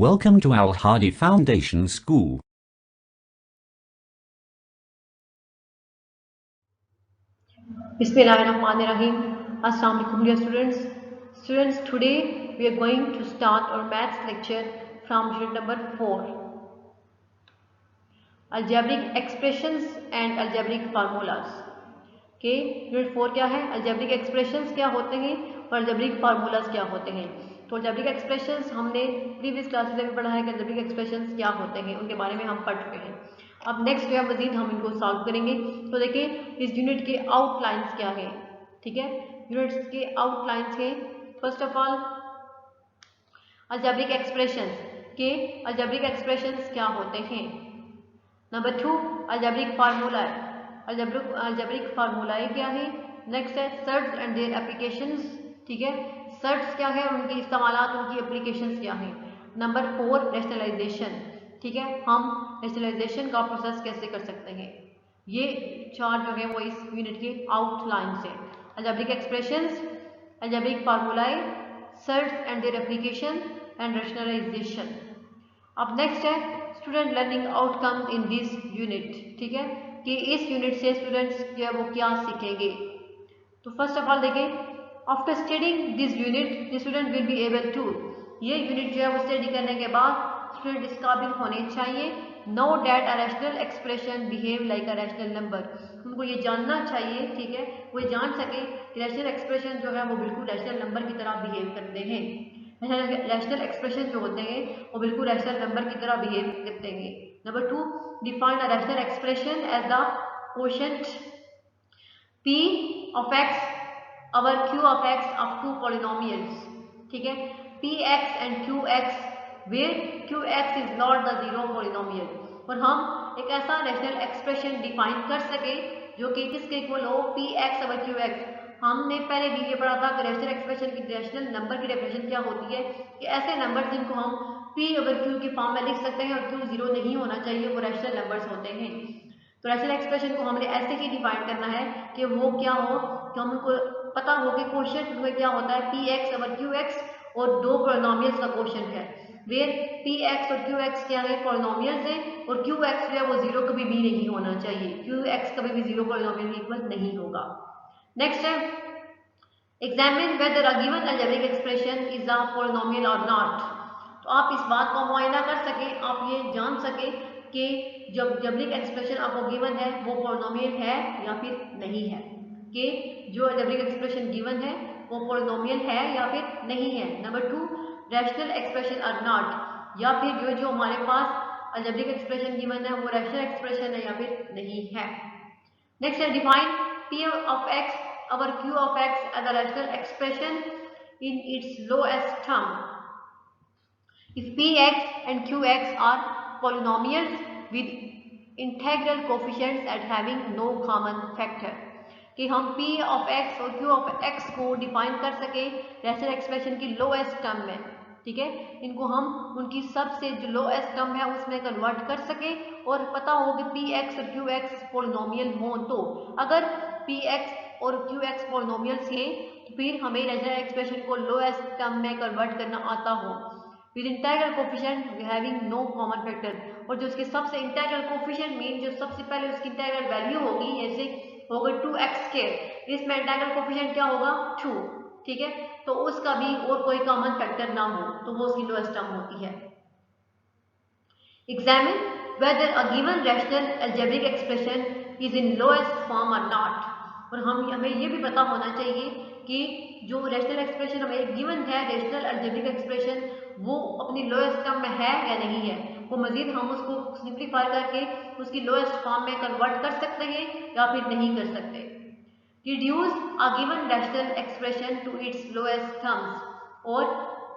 Welcome to Al Hadi Foundation School. Bismillahirrahmanirrahim. Assalamu alaikum dear students. Students, today we are going to start our maths lecture from unit number 4. Algebraic expressions and algebraic formulas. Okay, unit 4 क्या है? algebraic expressions क्या होते हैं और algebraic formulas क्या होते हैं. तो algebraic expressions हमने प्रीवियस क्लासेस में भी पढ़ा है कि algebraic expressions क्या होते हैं, उनके बारे में हम पढ़ चुके हैं. अब नेक्स्ट जो है मजीद हम इनको सॉल्व करेंगे. तो देखिए इस यूनिट के आउटलाइंस क्या है. ठीक है, यूनिट्स के आउटलाइंस हैं. First of all algebraic expressions के algebraic expressions क्या होते हैं. Number 2 algebraic formula. algebraic formulae क्या है. नेक्स्ट है सर्ट्स एंड देयर एप्लीकेशंस. ठीक है, सर्ट्स क्या है और उनके इस्तेमालात, उनकी एप्लीकेशंस क्या है. Number 4 rationalisation. ठीक है, हम रैशनलाइजेशन का प्रोसेस कैसे कर सकते हैं. ये चार जो है वो इस यूनिट के आउटलाइंस है. algebraic expressions, algebraic formulae, surds and their application and rationalisation. अब नेक्स्ट है student learning outcomes in this unit. ठीक है, कि इस यूनिट से स्टूडेंट्स जो है वो क्या सीखेंगे. तो फर्स्ट ऑफ ऑल देखें, after studying this unit the student will be able to. ये यूनिट जो है वो स्टडी करने के बाद स्टूडेंट इस काबिल होने चाहिए know that a rational expression behave like a rational number. उनको ये जानना चाहिए, ठीक है, वो जान सके कि रैशनल एक्सप्रेशन जो है वो बिल्कुल रैशनल नंबर की तरह बिहेव करते हैं. रैशनल एक्सप्रेशन जो होते हैं वो बिल्कुल रैशनल नंबर की तरह बिहेव करते हैं. Number 2 define a rational expression as the quotient p of x over q of x of two polynomials. ठीक है, px and qx where qx is not the zero polynomial. और हम एक ऐसा रैशनल एक्सप्रेशन डिफाइन कर सके जो कि किसके इक्वल हो, px over qx. हमने पहले भी ये पढ़ा था कि रैशनल एक्सप्रेशन की रैशनल नंबर की डेफिनेशन क्या होती है कि ऐसे नंबर जिनको हम p over q की फॉर्म में लिख सकते हैं और q जीरो नहीं होना चाहिए, वो रैशनल नंबर्स होते हैं. तो रैशनल एक्सप्रेशन को हमने ऐसे ही डिफाइन करना है कि वो क्या हो कि हमको पता हो कि कोशेंट में क्या होता है, px over qx और दो पॉलिनोमियल्स का कोशेंट है वेयर px और qx क्या है, पॉलिनोमियल्स हैं और qx जो है वो जीरो कभी भी नहीं होना चाहिए. qx कभी भी जीरो पॉलिनोमियल के इक्वल नहीं होगा. नेक्स्ट है examine weather a given algebraic expression is a polynomial और नॉट. तो आप इस बात का मुआयना कर सके, आप ये जान सके कि जब अलजेब्रिक एक्सप्रेशन आपको गिवन है वो पॉलिनोमियल है या फिर नहीं है, कि जो अलजेब्रिक एक्सप्रेशन गिवन है वो पॉलिनोमियल है या फिर नहीं है. Number 2 rational expression or not, या फिर जो हमारे पास अलजेब्रिक एक्सप्रेशन गिवन है वो रैशनल एक्सप्रेशन है या फिर नहीं है. नेक्स्ट है define p of x over q of x as a rational expression in its lowest term. If px and qx are polynomials with integral coefficients at having no common factor. कि हम p of x और q of x को define कर सके rational expression की lowest term में. ठीक है, इनको हम उनकी सबसे जो लोएस्ट टर्म है उसमें कन्वर्ट कर सके और पता हो कि px और qx पॉलिनोमियल हों. तो अगर px और qx पॉलिनोमियल्स हैं तो फिर हमें रैशनल एक्सप्रेशन को लोएस्ट टर्म में कन्वर्ट करना आता हो with integral coefficient having no common factor. और जो उसके सबसे इंटीग्रल कोफिशिएंट मीन जो सबसे पहले उसकी इंटीग्रल वैल्यू होगी, जैसे होगा 2x², इसमें इंटीग्रल कोफिशिएंट क्या होगा 2. ठीक है, तो उसका भी और कोई कॉमन फैक्टर ना हो तो वो उसकी लोएस्ट टर्म होती है. Examine weather a given rational algebraic expression is in lowest form और नॉट. और हमें ये भी पता होना चाहिए कि जो रैशनल एक्सप्रेशन हमें गिवन है, रैशनल अलजेब्रिक एक्सप्रेशन, वो अपनी लोएस्ट टर्म में है या नहीं है. वो मजीद हम उसको सिंप्लीफाई करके उसकी लोएस्ट फॉर्म में कन्वर्ट कर सकते हैं या फिर नहीं कर सकते. Reduce a given rational expression to its lowest terms. और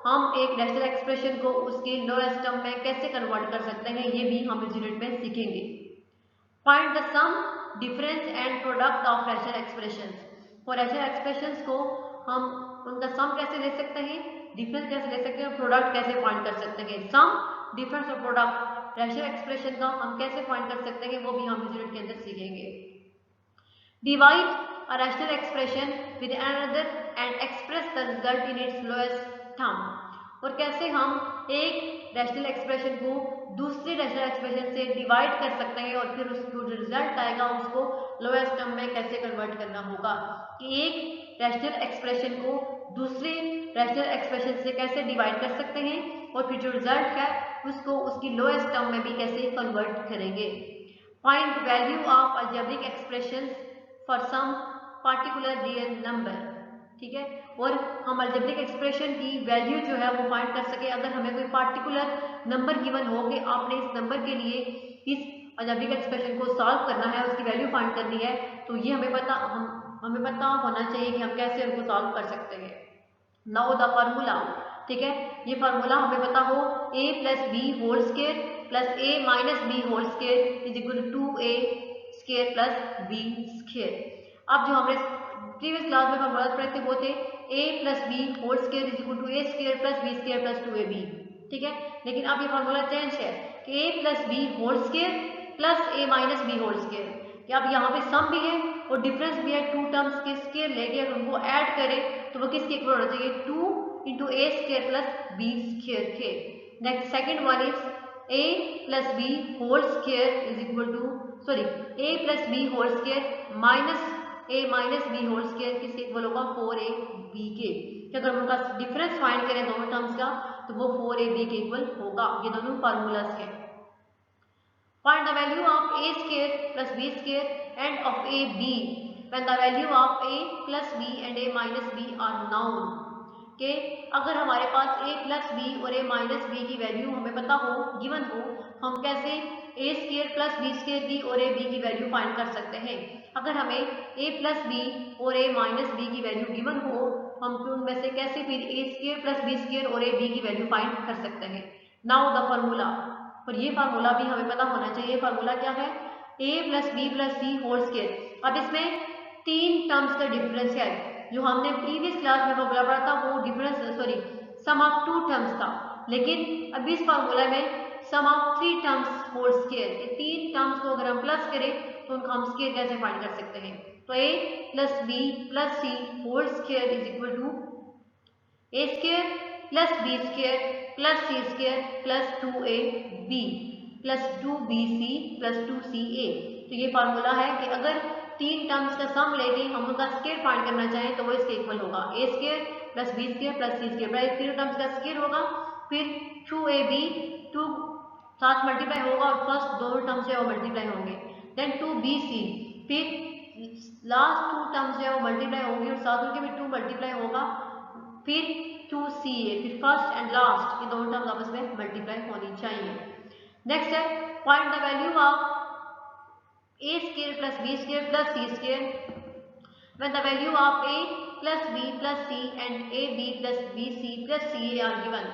हम एक रैशनल एक्सप्रेशन को उसके लोएस्ट टर्म में कैसे कन्वर्ट कर सकते हैं ये भी हम इस यूनिट में सीखेंगे. Find the sum, difference and product of rational expressions. और रैशनल एक्सप्रेशंस को हम उनका सम कैसे ले सकते हैं, डिफरेंस कैसे ले सकते हैं, प्रोडक्ट कैसे फाइंड कर सकते हैं. सम, डिफरेंस और प्रोडक्ट रैशनल एक्सप्रेशन का हम कैसे फाइंड कर सकते हैं वो भी हम इस यूनिट के अंदर सीखेंगे. Divide a rational expression with another and express the result in its lowest term. और कैसे हम एक रैशनल एक्सप्रेशन को दूसरी रैशनल एक्सप्रेशन से डिवाइड कर सकते हैं और फिर उसको जो रिजल्ट आएगा उसको लोएस्ट टर्म में कैसे कन्वर्ट करना होगा, कि एक रैशनल एक्सप्रेशन को दूसरे रैशनल एक्सप्रेशन से कैसे डिवाइड कर सकते हैं और फिर जो रिजल्ट है उसको उसकी लोएस्ट टर्म में भी कैसे कन्वर्ट करेंगे। Find value of algebraic expressions for some particular real number, ठीक है। और हम अलजेब्रिक एक्सप्रेशन की वैल्यू जो है वो फाइंड कर सके। अगर हमें कोई पार्टिकुलर नंबर गिवन हो कि आपने इस नंबर के लिए इस अलजेब्रिक एक्सप्रेशन को सॉल्व करना है, उसकी वैल्यू फाइंड करनी है, तो ये हमें पता होना चाहिए कि हम कैसे उनको सॉल्व कर सकते हैं। नाउ द फार्मूला, ठीक है, ये फार्मूला हमें पता हो a plus b whole square plus a minus B whole square is equal to 2a square plus b square. अब जो हमने प्रीवियस क्लास में फार्मूला पढ़े थे वो थे a plus b whole square is equal to a square plus b square plus 2ab, ठीक है। लेकिन अब ये फार्मूला चेंज है कि a plus b whole square plus a minus B whole square, कि अब यहाँ पे सम भी है और डिफरेंस भी है, टू टर्म्स के स्क्वायर लेके अगर उनको ऐड करें तो वो किसके इक्वल होना चाहिए, 2 into a square plus b square के। Next second one is a plus b whole square is equal to a plus b whole square minus a minus B whole square किसके equal होगा, 4ab के। अगर हम उनका difference find करें दोनों terms का तो वो 4ab के इक्वल होगा। ये दोनों फार्मूलाज हैं। Find the value of a square plus b square and of a b when the value of a plus b and a minus b are known, के अगर हमारे पास a प्लस बी और a minus b की value हमें पता हो, given हो, हम कैसे a square plus b square की और a b की वैल्यू फाइंड कर सकते हैं। अगर हमें a प्लस बी और a माइनस बी की वैल्यू गिवन हो, हम उनमें से कैसे फिर a square plus b square और a b की वैल्यू फाइंड कर सकते हैं। नाउ द फार्मूला, और ये फार्मूला भी हमें पता होना चाहिए। फार्मूला क्या है, a plus b plus c whole square. अब इसमें तीन टर्म्स का डिफरेंस है, जो हमने प्रीवियस क्लास में फार्मूला पढ़ा था वो difference sum of two terms था, लेकिन अब इस फार्मूला में sum of three terms whole square. ये तीन टर्म्स को अगर हम प्लस करें तो उनका हम स्क्वायर कैसे फाइंड कर सकते हैं। तो a plus b plus c whole square is equal to a square plus b square plus c square plus 2ab plus 2bc plus 2ca। तो ये फार्मूला है कि अगर तीन टर्म्स का सम लेके हम उनका स्क्वायर फाइंड करना चाहें तो वो इसके इक्वल होगा, a square plus b square plus c square. पहले तीनों टर्म्स का स्क्वायर होगा, फिर 2ab 2 साथ मल्टीप्लाई होगा और फर्स्ट दोनों टर्म्स जो है वो मल्टीप्लाई होंगे, देन 2bc, फिर लास्ट टू टर्म्स जो है वो मल्टीप्लाई होंगी और साथ उनके भी 2 मल्टीप्लाई होगा, फिर 2ca, फिर फर्स्ट एंड लास्ट ये दोनों टर्म्स आपस में मल्टीप्लाई होनी चाहिए। नेक्स्ट है find the value of a square plus b square plus c square when the value of a plus b plus c and ab plus bc plus ca are given।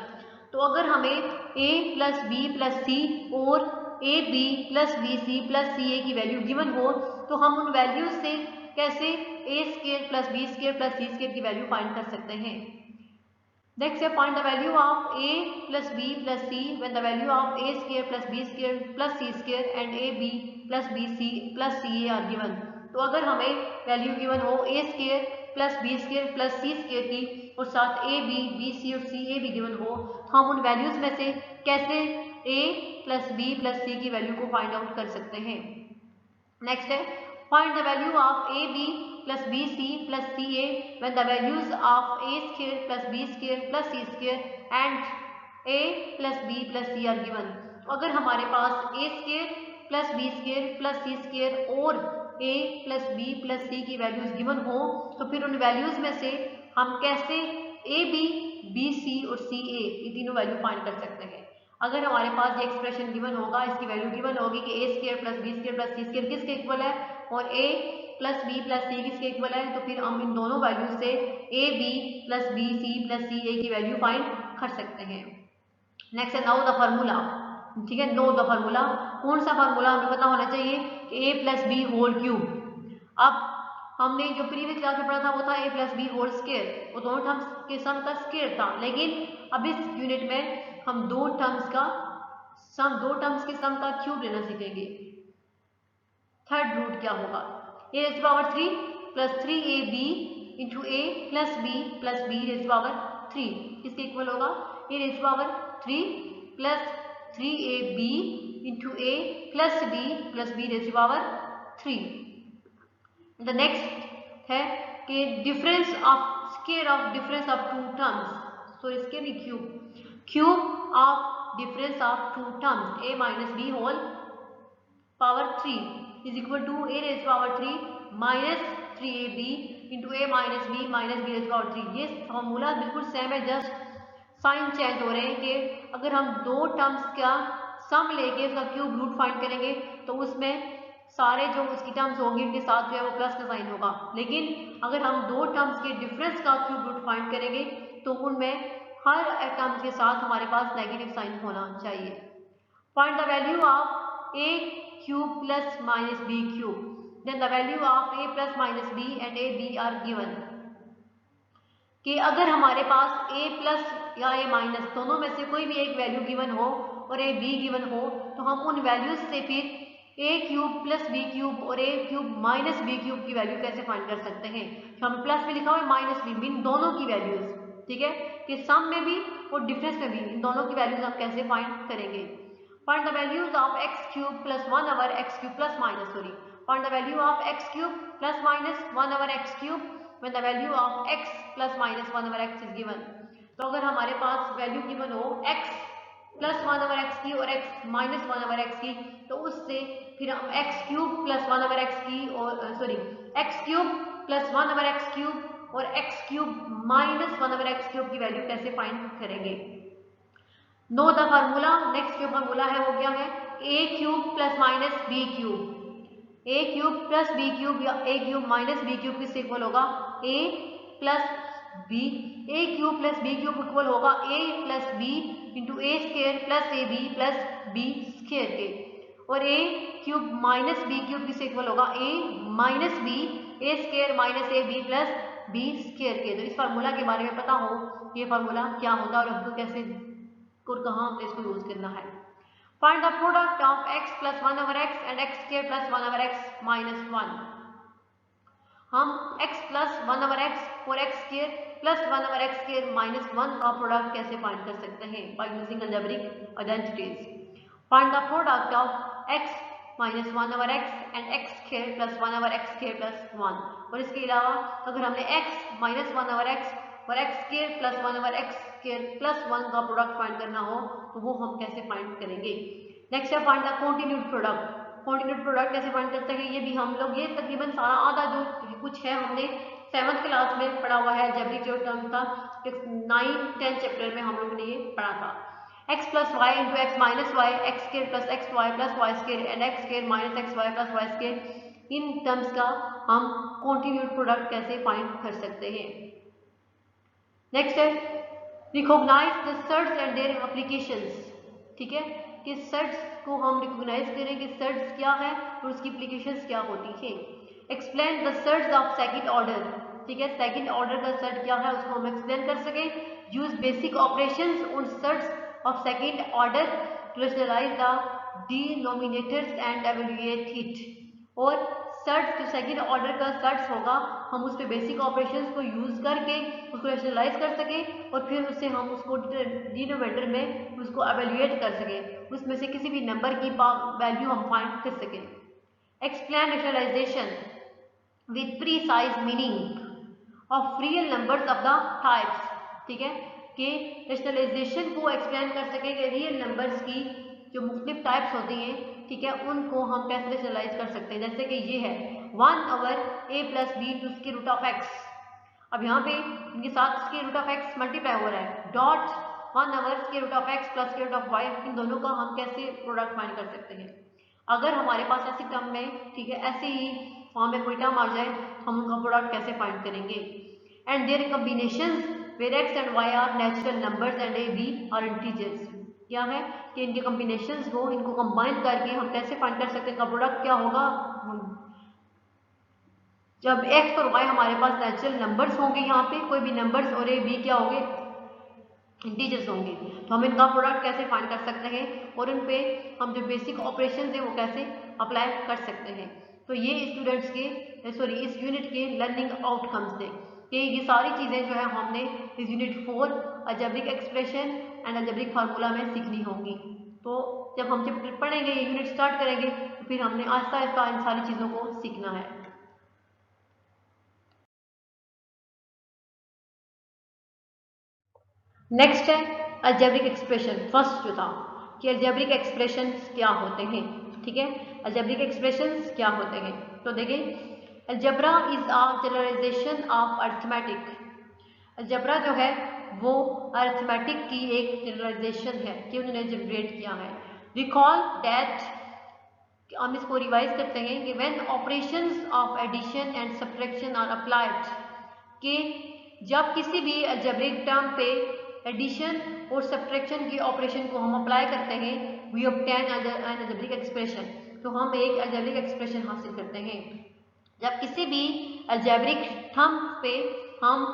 तो अगर हमें a plus b plus c और ab plus bc plus ca की value given हो तो हम उन values से कैसे a square plus b square plus c square की वैल्यू फाइंड कर सकते हैं। नेक्स्ट है find the value of a plus b plus c when the value of a square plus b square plus c square and ab plus bc plus ca are given। तो अगर हमें value given हो a square plus b square plus c square की और साथ ab bc और ca भी given हो तो हम उन वैल्यूज में से कैसे a plus b plus c की वैल्यू को फाइंड आउट कर सकते हैं। नेक्स्ट है find the value of ab plus bc plus ca when the values of a square plus b square plus c square and a plus b plus c are given। तो अगर हमारे पास a square plus b square plus c square और a plus b plus c की values given हो तो फिर उन वैल्यूज में से हम कैसे a b b c और c a ये तीनों वैल्यू फाइंड कर सकते हैं। अगर हमारे पास ये एक्सप्रेशन गिवन होगा, इसकी वैल्यू गिवन होगी कि a square plus b square plus c square किसके इक्वल है और a प्लस बी प्लस सी किसके इक्वल है, तो फिर हम इन दोनों वैल्यू से A B plus B C plus C A की वैल्यू फाइंड कर सकते हैं। नेक्स्ट है नाउ द फार्मूला, ठीक है। नो द फार्मूला, कौन सा फार्मूला हमें पता होना चाहिए कि ए प्लस बी होल क्यूब। अब हमने जो प्रीवियस क्लास में पढ़ा था वो था ए प्लस बी होल स्क्वायर, वो दोनों टर्म्स के सम का स्क्वायर था, लेकिन अब इस यूनिट में हम दो टर्म्स के सम का क्यूब लेना सीखेंगे। थर्ड रूट क्या होगा, a raised to power 3 plus 3ab into a plus b plus b raised to power 3, किसके इक्वल होगा, a raise power 3 plus 3ab into a plus b raise power 3। The next है कि difference of square of difference of two terms, so इसके भी cube of difference of two terms a minus B whole power 3 is equal to a raise power 3 minus 3ab into a minus b raise power 3। ये formula बिल्कुल same है, just sign change हो रहे हैं कि अगर हम दो टर्म्स का सम लेके उसका क्यूब रूट फाइंड करेंगे तो उसमें सारे जो उसकी टर्म्स होंगे उनके साथ जो है वो प्लस का साइन होगा, लेकिन अगर हम दो टर्म्स के डिफरेंस का क्यूब रूट फाइंड करेंगे तो उनमें हर टर्म्स के साथ हमारे पास नेगेटिव साइन होना चाहिए। Find the value of a cube plus minus b cube, then the value of a plus minus b and a b are given. कि अगर हमारे पास a प्लस या a माइनस दोनों में से कोई भी एक वैल्यू गिवन हो और a b गिवन हो तो हम उन वैल्यूज से फिर a cube plus b cube और a cube minus b cube की वैल्यू कैसे फाइंड कर सकते हैं। तो हम प्लस भी लिखा हुआ है माइनस भी, इन दोनों की वैल्यूज, ठीक है, कि सम में भी और डिफरेंस में भी इन दोनों की वैल्यूज हम कैसे फाइंड करेंगे। Find the values of x cube plus 1 over x cube plus minus, sorry, find the value of x cube plus minus 1 over x cube when the value of x plus minus 1 over x is given। तो अगर हमारे पास value given हो x plus 1 over x की और x minus 1 over x की, तो उससे फिर हम x cube plus 1 over x की और x cube plus 1 over x cube और x cube minus 1 over x cube की वैल्यू कैसे फाइंड करेंगे। नो द फार्मूला, नेक्स्ट जो फार्मूला है वो क्या है, a cube plus minus b cube, a cube plus b cube या a cube minus b cube किससे इक्वल होगा, a plus b, a cube plus b cube equal होगा a plus b into a square plus ab plus b square के, और a cube minus b cube किससे equal होगा, a minus b a square minus ab plus b square के। तो इस formula के बारे में पता हो ये फार्मूला क्या होगा और हमको कैसे और कहाँ हमने इसको यूज करना है। Find the product of x plus 1 over x and x square plus 1 over x minus 1। हम x plus 1 over x और x square plus 1 over x square minus 1 का प्रोडक्ट कैसे फाइंड कर सकते हैं, by using algebraic identities। Find the product of x minus 1 over x and x square plus 1 over x square plus 1। और इसके अलावा अगर हमने x minus 1 over x और x square plus 1 over x square plus 1 का product find करना हो तो वो हम कैसे फाइंड करेंगे। नेक्स्ट है find the continued product. Continued product कैसे फाइंड करते हैं, ये भी हम लोग, ये तकरीबन सारा आधा जो कुछ है हमने 7th क्लास में पढ़ा हुआ है, अलजेब्रिक जो टर्म था 9-10 चैप्टर में हम लोग ने ये पढ़ा था। x plus y into x minus y, x square plus x y plus y square and x square minus x y plus y square, in terms का हम कॉन्टिन्यूड प्रोडक्ट कैसे फाइंड कर सकते हैं। नेक्स्ट है recognise the surds and their applications. ठीक है, कि सर्ट्स को हम रिकॉग्नाइज करें कि सर्ट्स क्या है और उसकी एप्लीकेशंस क्या होती है। Explain the surds of second order. ठीक है, सेकंड ऑर्डर का सर्ट क्या है उसको हम एक्सप्लेन कर सकें। Use basic operations on surds of second order to rationalise the denominators and evaluate it. और सर्ट्स जो सेकंड ऑर्डर का सर्ट्स होगा हम उस पर बेसिक ऑपरेशंस को यूज करके उसको रेशनलाइज कर सकें और फिर उससे हम उसको डिनोमिनेटर में उसको एवेल्युएट कर सकें, उसमें से किसी भी नंबर की वैल्यू हम फाइंड कर सकें। Explain rationalisation with precise meaning of real numbers of the types. ठीक है, कि रेशनलाइजेशन को एक्सप्लेन कर सकें कि रियल नंबर्स की जो मुख्तलिफ टाइप्स होती हैं, ठीक है, उनको हम कैसे रेशनलाइज कर सकते हैं। जैसे कि ये है 1 over a plus b to square root of x। अब यहाँ पे इनके साथ square root of x multiply हो रहा है, dot 1 over square root of x plus square root of y, इन दोनों का हम कैसे प्रोडक्ट फाइंड कर सकते हैं। अगर हमारे पास ऐसी टर्म में, ठीक है, ऐसे ही फॉर्म में कोई टर्म आ जाए हम उनका प्रोडक्ट कैसे फाइंड करेंगे। And their combinations where x and y are natural numbers and a b are integers. क्या है कि इनके कॉम्बिनेशंस हो, इनको कंबाइन करके हम कैसे फाइंड कर सकते हैं, इनका प्रोडक्ट क्या होगा। जब x और y हमारे पास नेचुरल नंबर्स होंगे, यहाँ पे कोई भी नंबर्स और a b क्या होंगे, इंटीजर्स होंगे, तो हम इनका प्रोडक्ट कैसे फाइंड कर सकते हैं और उन पे हम जो बेसिक ऑपरेशंस है वो कैसे अप्लाई कर सकते हैं। तो ये स्टूडेंट्स के इस यूनिट के लर्निंग आउटकम्स थे। कि ये सारी चीज़ें जो है हमने इस unit 4 algebraic expression and algebraic formula में सीखनी होंगी। तो जब हम चैप्टर पढ़ेंगे, ये यूनिट स्टार्ट करेंगे, तो फिर हमने आहिस्ता आहिस्ता इन सारी चीज़ों को सीखना है। नेक्स्ट है अलजेब्रिक एक्सप्रेशन। फर्स्ट जो था कि अलजेब्रिक एक्सप्रेशंस क्या होते हैं, ठीक है, अलजेब्रिक एक्सप्रेशंस क्या होते हैं। तो देखें, algebra is a generalisation of arithmetic. Algebra जो है वो अरिथमेटिक की एक जनरलाइजेशन है कि उन्होंने जनरेट किया है। रिकॉल दैट, हम इसको रिवाइज करते हैं कि when operations of addition and subtraction are applied, कि जब किसी भी अलजेब्रिक टर्म पे एडिशन और सब्ट्रैक्शन के ऑपरेशन को हम अप्लाई करते हैं, we obtain an algebraic expression, तो हम एक अलजेब्रिक एक्सप्रेशन हासिल करते हैं। जब किसी भी अलजेब्रिक टर्म पे हम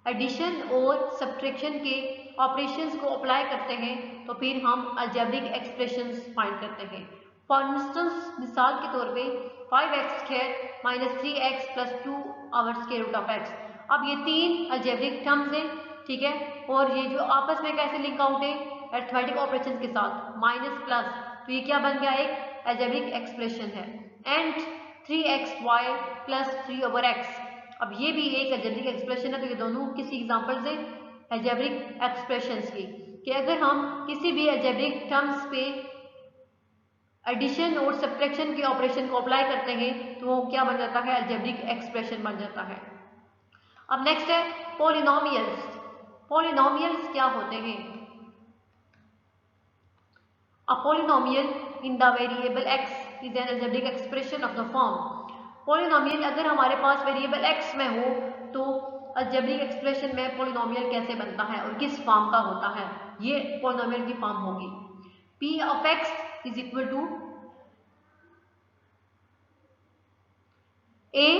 एडिशन और सब्ट्रैक्शन के ऑपरेशंस को अप्लाई करते हैं, तो फिर हम अलजेब्रिक एक्सप्रेशंस फाइंड करते हैं। फॉर इंस्टेंस, मिसाल के तौर पे 5x² minus 3x plus 2 over square root of x। अब ये तीन अलजेब्रिक टर्म्स हैं, ठीक है, और ये जो आपस में कैसे लिंक आउट है अरिथमेटिक ऑपरेशंस के साथ, माइनस प्लस, तो ये क्या बन गया, एक अलजेब्रिक एक्सप्रेशन है। एंड 3xy प्लस 3/x, अब ये भी एक अलजेब्रिक एक्सप्रेशन है। तो ये दोनों किसी एग्जांपल्स हैं अलजेब्रिक एक्सप्रेशंस की, कि अगर हम किसी भी अलजेब्रिक टर्म्स पे एडिशन और सब्ट्रैक्शन के ऑपरेशन को अप्लाई करते हैं, तो वो क्या बन जाता है, अलजेब्रिक एक्सप्रेशन बन जाता है। अब नेक्स्ट है पॉलिनोमियल्स। पॉलिनोमियल्स क्या होते हैं? A polynomial in the variable x is an algebraic expression of the form. Polynomial अगर हमारे पास वेरिएबल x में हो, तो अलजेब्रिक एक्सप्रेशन में पॉलिनोमियल कैसे बनता है और किस फॉर्म का होता है, ये पॉलिनोमियल की फॉर्म होगी। p of x is equal to a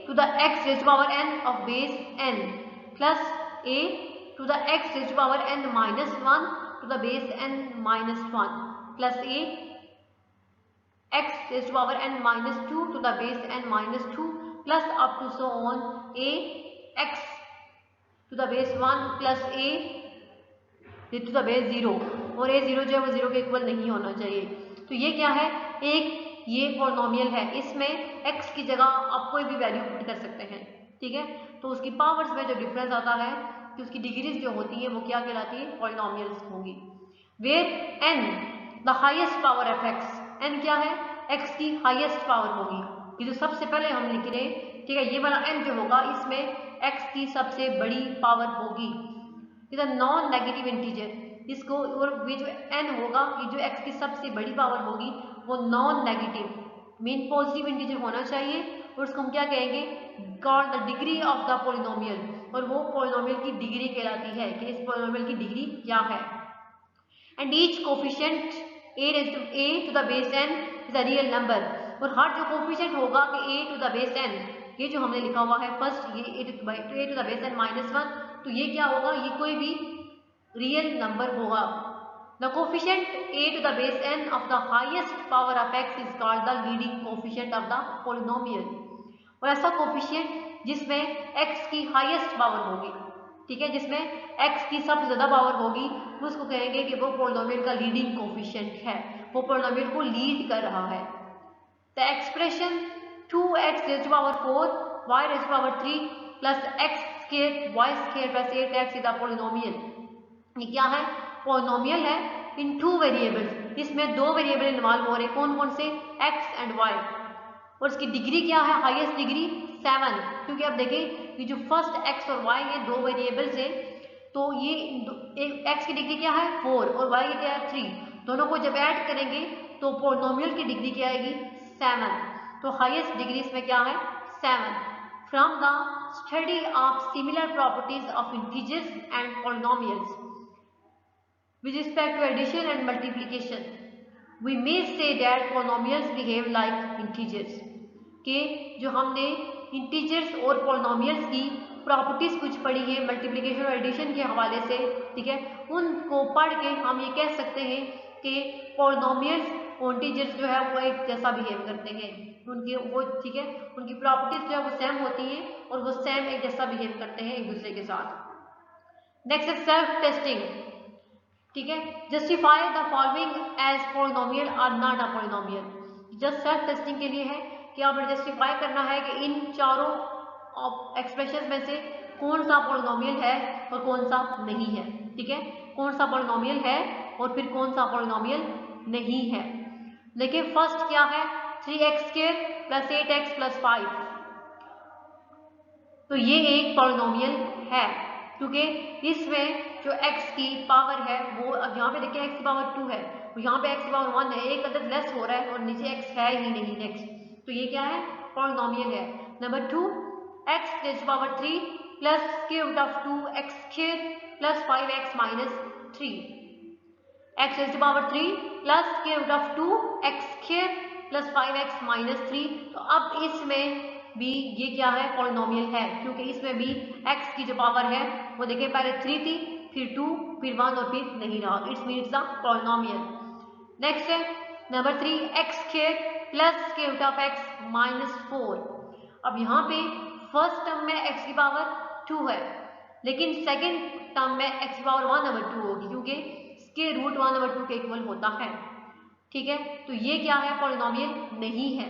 to the x raised to power n of base n plus a to the x raised to power n minus 1 to the base n minus 1 plus a x raised to power n minus 2 to the base n minus 2 plus up to so on a x to the base 1 plus a to the base 0, और a 0 जो है वो 0 के equal नहीं होना चाहिए। तो ये क्या है, एक ये पॉलिनोमियल है, इसमें x की जगह आप कोई भी वैल्यू पुट कर सकते हैं, ठीक है। तो उसकी पावर्स में जो डिफरेंस आता है कि उसकी डिग्रीज जो होती हैं वो क्या कहलाती है, पॉलिनोमियल्स होंगी। Where n the highest power of x, n क्या है, x की हाईएस्ट पावर होगी, ये जो सबसे पहले हम लिख रहे हैं, ठीक है, ये वाला n जो होगा इसमें x की सबसे बड़ी पावर होगी, नॉन नेगेटिव इंटीजर, इसको, और ये जो n होगा, ये जो x की सबसे बड़ी पावर होगी वो non negative mean positive integer होना चाहिए, और उसको हम क्या कहेंगे, called the degree of the polynomial, और वो पॉलिनोमियल की डिग्री कहलाती है कि इस पॉलिनोमियल की डिग्री क्या है। And each coefficient a to the base n is a real number, और हर जो कोफिशिएंट होगा कि a to the base n, ये जो हमने लिखा हुआ है फर्स्ट, ये a to the base n minus 1, तो ये क्या होगा, ये कोई भी रियल नंबर होगा। The coefficient a to the base n of the highest power of x is called the leading coefficient of the polynomial, और ऐसा कोफिशिएंट जिसमें x की हाईएस्ट पावर होगी, ठीक है, जिसमें x की सबसे ज्यादा पावर होगी, उसको कहेंगे कि वो पॉलिनोमियल का लीडिंग कोफिशिएंट है, वो पॉलिनोमियल को लीड कर रहा है। The expression 2x raised to power 4 y raised to power 3 plus x squared y squared plus 8x is a polynomial, ये क्या है, पॉलिनोमियल है इन टू वेरिएबल्स, इसमें दो वेरिएबल इन्वॉल्व हो रहे हैं, कौन कौन से, x एंड y, और इसकी डिग्री क्या है, हाईएस्ट डिग्री 7, क्योंकि अब देखें ये जो फर्स्ट x और y है दो वेरिएबल्स हैं, तो ये x की डिग्री क्या है 4 और y की क्या है 3, दोनों को जब ऐड करेंगे तो पॉलिनोमियल की डिग्री क्या आएगी 7, तो हाईएस्ट डिग्री इसमें क्या है 7। From the study of similar properties of integers and polynomials with respect to addition and multiplication, we may say that polynomials behave like integers, कि जो हमने इंटीजर्स और पॉलिनोमियल्स की प्रॉपर्टीज कुछ पढ़ी है मल्टीप्लिकेशन और एडिशन के हवाले से, ठीक है, उनको पढ़ के हम ये कह सकते हैं कि पॉलिनोमियल्स और इंटीजर्स जो है वो एक जैसा बिहेव करते हैं। उनकी वो ठीक है, उनकी प्रॉपर्टीज जो है वो सेम होती हैं और वो सेम एक जैसा बिहेव करते हैं एक दूसरे के साथ। नेक्स्ट है सेल्फ टेस्टिंग, ठीक है, justify the following as polynomial और not a polynomial. Just self testing के लिए है कि आपने जस्टिफाई करना है कि इन चारों एक्सप्रेशन में से कौन सा पॉलिनोमियल है और कौन सा नहीं है, ठीक है, कौन सा पॉलिनोमियल है और फिर कौन सा पॉलिनोमियल नहीं है। देखिए फर्स्ट क्या है, 3x² + 8x + 5, तो ये एक पॉलिनोमियल है क्योंकि इसमें जो x की पावर है वो, अब यहाँ पे देखिए x की पावर 2 है, तो यहाँ पे x की पावर 1 है, एक अदद लेस हो रहा है और नीचे x है ही नहीं नेक्स्ट, तो ये क्या है, पॉलिनोमियल है। Number 2, x raised to power 3 plus square root of 2x² plus 5x minus 3, x raised to power 3 plus square root of 2x² plus 5x minus 3, तो अब इसमें भी ये क्या है, पॉलिनोमियल है क्योंकि इसमें भी x की जो पावर है वो देखिए पहले 3 थी, फिर 2, फिर 1 और फिर नहीं रहा, it's means a polynomial. Next है number 3, x² plus square root of x minus 4। अब यहाँ पे फर्स्ट टर्म में x की पावर 2 है, लेकिन सेकंड टर्म में x की पावर 1/2 होगी क्योंकि स्क्वायर रूट 1/2 के इक्वल होता है, ठीक है, तो ये क्या है, पॉलिनोमियल नहीं है।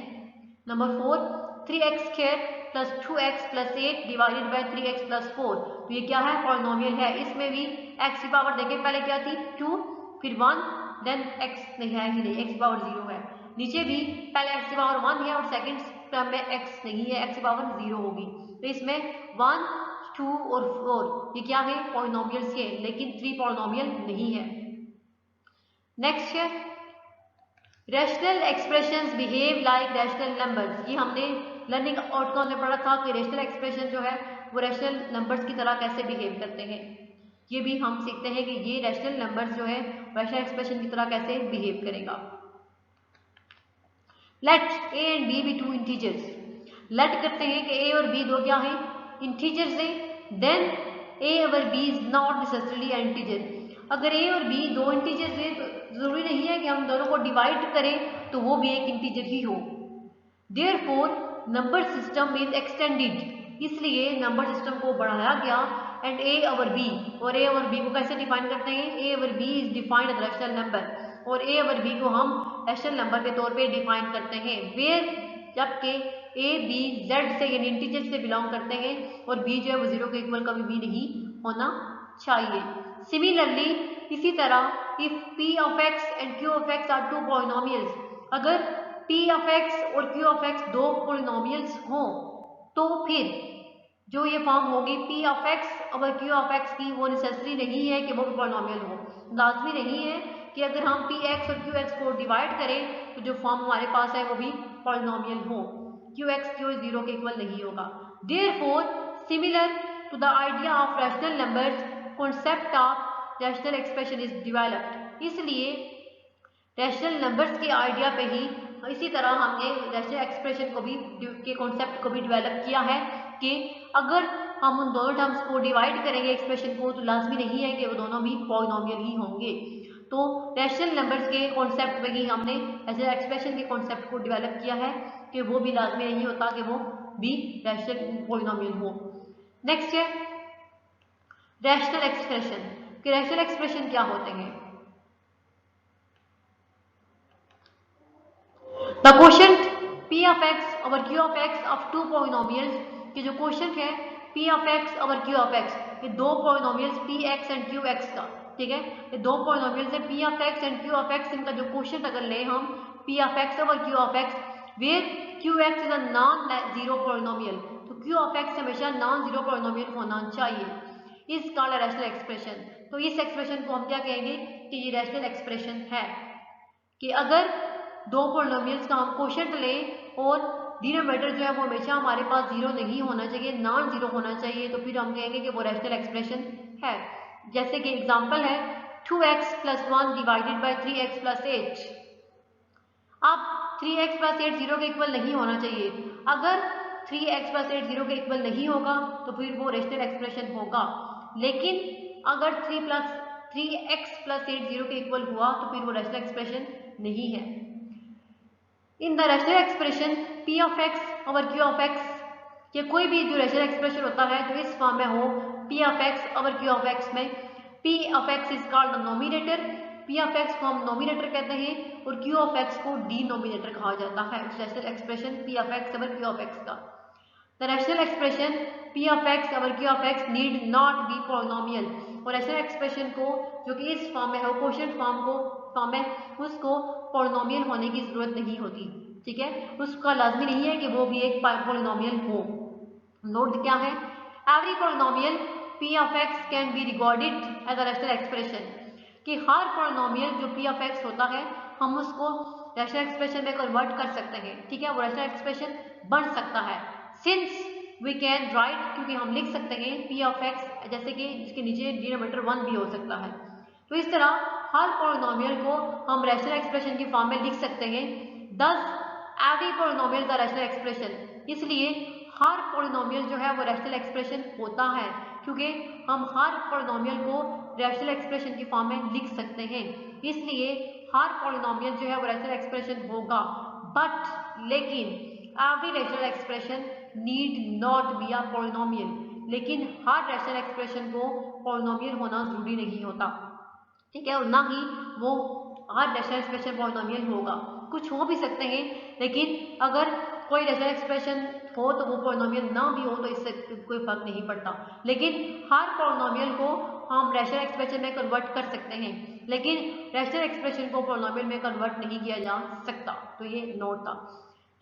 Number 4, 3x² plus 2x plus 8 divided by 3x plus 4, तो ये क्या है, पॉलिनोमियल है। इसमें भी x की पावर देखिए पहले क्या थी, 2, फिर 1, देन x नहीं है ही नहीं, x की पावर 0 है, नीचे भी पहले x की पावर 1 है और सेकंड टर्म में x नहीं है, x की पावर 0 होगी, तो इसमें 1, 2 और 4 ये क्या है, पॉलिनोमियल्स है, लेकिन 3 पॉलिनोमियल नहीं है। नेक्स्ट है rational expressions behave like rational numbers. ये हमने लर्निंग आउटकम में पढ़ा था कि रैशनल एक्सप्रेशन जो है वो रैशनल नंबर्स की तरह कैसे बिहेव करते हैं। ये भी हम सीखते हैं कि ये रैशनल नंबर्स जो है रैशनल एक्सप्रेशन की तरह कैसे बिहेव करेगा। Let a and b be 2 integers. Let करते हैं कि a और b दो क्या हैं, इंटीजर्स हैं, then a over b is not necessarily an integer. अगर a और b दो इंटीजर्स हैं तो जरूरी नहीं है कि हम दोनों को डिवाइड करें तो वो भी एक इंटीजर ही हो। Therefore number system is extended, इसलिए नंबर सिस्टम को बढ़ाया गया। एंड a ओवर b, और a ओवर b को कैसे डिफाइन करते हैं, a over b is defined as rational number, और a ओवर b को हम रैशनल नंबर के तौर पे डिफाइन करते हैं वेयर, जबकि a b z से यानी इंटीजर से बिलोंग करते हैं और b जो है वो 0 के इक्वल कभी भी नहीं होना चाहिए। सिमिलरली इसी तरह if p of x and q of x are two polynomials, अगर p of x और q of x दो polynomials हों तो फिर जो ये फॉर्म होगी p of x और q of x की, वो नेसेसरी नहीं है कि वो पॉलिनोमियल हो, लाजमी नहीं है कि अगर हम px और qx को डिवाइड करें तो जो फॉर्म हमारे पास है वो भी पॉलिनोमियल हो, qx जो 0 के इक्वल नहीं होगा। Therefore similar to the idea of rational numbers, concept of rational expression is developed, इसलिए रैशनल नंबर्स के आइडिया पे ही इसी तरह हमने रैशनल एक्सप्रेशन को भी के कॉन्सेप्ट को भी डेवलप किया है कि अगर हम उन दोनों टर्म्स को डिवाइड करेंगे एक्सप्रेशन को तो लाजमी नहीं है कि वो दोनों भी पॉलिनोमियल ही होंगे। तो रैशनल नंबर्स के कॉन्सेप्ट में ही हमने रैशनल एक्सप्रेशन के कॉन्सेप्ट को डेवलप किया है कि वो भी लाजमी नहीं होता कि वो भी रैशनल पॉलिनोमियल हो। नेक्स्ट है रैशनल एक्सप्रेशन, कि रैशनल एक्सप्रेशन क्या होते हैं। The quotient p of x over q of x of two polynomials, कि जो क्वोशिएंट है p of x over q of x, ये दो पॉलिनोमियल्स px एंड qx का, ठीक है, ये दो पॉलिनोमियल्स है p of x and q of x, इनका जो क्वोशिएंट अगर ले हम p of x over q of x where qx is a non zero polynomial, तो q of x हमेशा नॉन जीरो पॉलिनोमियल होना चाहिए, इज कॉल्ड रैशनल एक्सप्रेशन। तो इस एक्सप्रेशन को हम क्या कहेंगे कि ये रैशनल एक्सप्रेशन है कि अगर दो पॉलिनोमियल्स का हम क्वोशिएंट लें और डिनोमिनेटर जो है वो हमेशा हमारे पास 0 नहीं होना चाहिए, नॉन जीरो होना चाहिए, तो फिर हम कहेंगे कि वो रैशनल एक्सप्रेशन है। जैसे कि एग्जांपल है 2x + 1 डिवाइडेड बाय 3x + 8। अब 3x + 8 0 के इक्वल नहीं होना चाहिए, अगर 3x + 8 0 के इक्वल नहीं होगा तो फिर वो रैशनल एक्सप्रेशन होगा, लेकिन अगर 3x + 8 0 के इक्वल हुआ तो फिर वो रैशनल एक्सप्रेशन नहीं है। In the rational expression, P of X over Q of x, कि कोई भी जो रेशनल एक्सप्रेशन होता है जो इस फॉर्म में हो P of X over Q of X में, P of X is called the numerator, P of X को हम नोमिनेटर कहते हैं और क्यू ऑफ एक्स को डिनोमिनेटर कहा जाता है उस rational expression P of X over Q of X का। The rational expression P of X over Q of X need not be polynomial, और रेशनल एक्सप्रेशन को जो कि इस फॉर्म में है कोशेंट फॉर्म में उसको पॉलिनोमियल होने की जरूरत नहीं होती, ठीक है, उसका लाजमी नहीं है कि वो भी एक पॉलिनोमियल हो। नोट क्या है, every polynomial p of x can be recorded as a rational expression, कि हर पॉलिनोमियल जो पी ऑफ एक्स होता है हम उसको रेशनल एक्सप्रेशन में कन्वर्ट कर सकते हैं, ठीक है, वो रेशनल एक्सप्रेशन बन सकता है। सिंस वी कैन राइट, क्योंकि हम लिख सकते हैं पी ऑफ एक्स जैसे कि इसके नीचे डिनोमिनेटर 1 भी हो सकता है, तो इस तरह हर पॉलिनोमियल को हम रेशनल एक्सप्रेशन की फॉर्म में लिख सकते हैं। दस एवरी पॉलिनोमियल का रेशनल एक्सप्रेशन, इसलिए हर पॉलिनोमियल जो है वो रेशनल एक्सप्रेशन होता है क्योंकि हम हर पॉलिनोमियल को रेशनल एक्सप्रेशन की फॉर्म में लिख सकते हैं, इसलिए हर पॉलिनोमियल जो है वो रेशनल एक्सप्रेशन होगा। बट लेकिन every rational expression need not be a polynomial, लेकिन हर रेशनल एक्सप्रेशन को पॉलिनोमियल होना जरूरी नहीं होता, ठीक है, और ना ही वो हर रेशनल एक्सप्रेशन पॉलिनोमियल होगा, कुछ हो भी सकते हैं, लेकिन अगर कोई रेशनल एक्सप्रेशन हो तो वो पॉलिनोमियल ना भी हो तो इससे कोई फर्क नहीं पड़ता, लेकिन हर पॉलिनोमियल को हम रेशनल एक्सप्रेशन में कन्वर्ट कर सकते हैं, लेकिन रेशनल एक्सप्रेशन को पॉलिनोमियल में कन्वर्ट नहीं किया जा सकता। तो ये नोट था।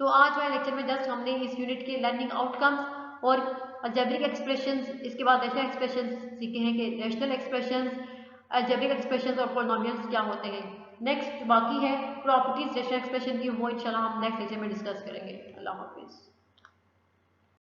तो आज वाले लेक्चर में जस्ट हमने इस यूनिट के लर्निंग आउटकम्स और अलजेब्रिक एक्सप्रेशंस, इसके बाद रेशनल एक्सप्रेशंस सीखे हैं कि रेशनल एक्सप्रेशंस, अलजेब्रिक एक्सप्रेशंस और पॉलिनोमियल्स क्या होते हैं। नेक्स्ट बाकी है प्रॉपर्टीज रेशनल एक्सप्रेशन की, वो इंशाल्लाह हम नेक्स्ट लेक्चर में डिस्कस करेंगे। अल्लाह हाफिज़।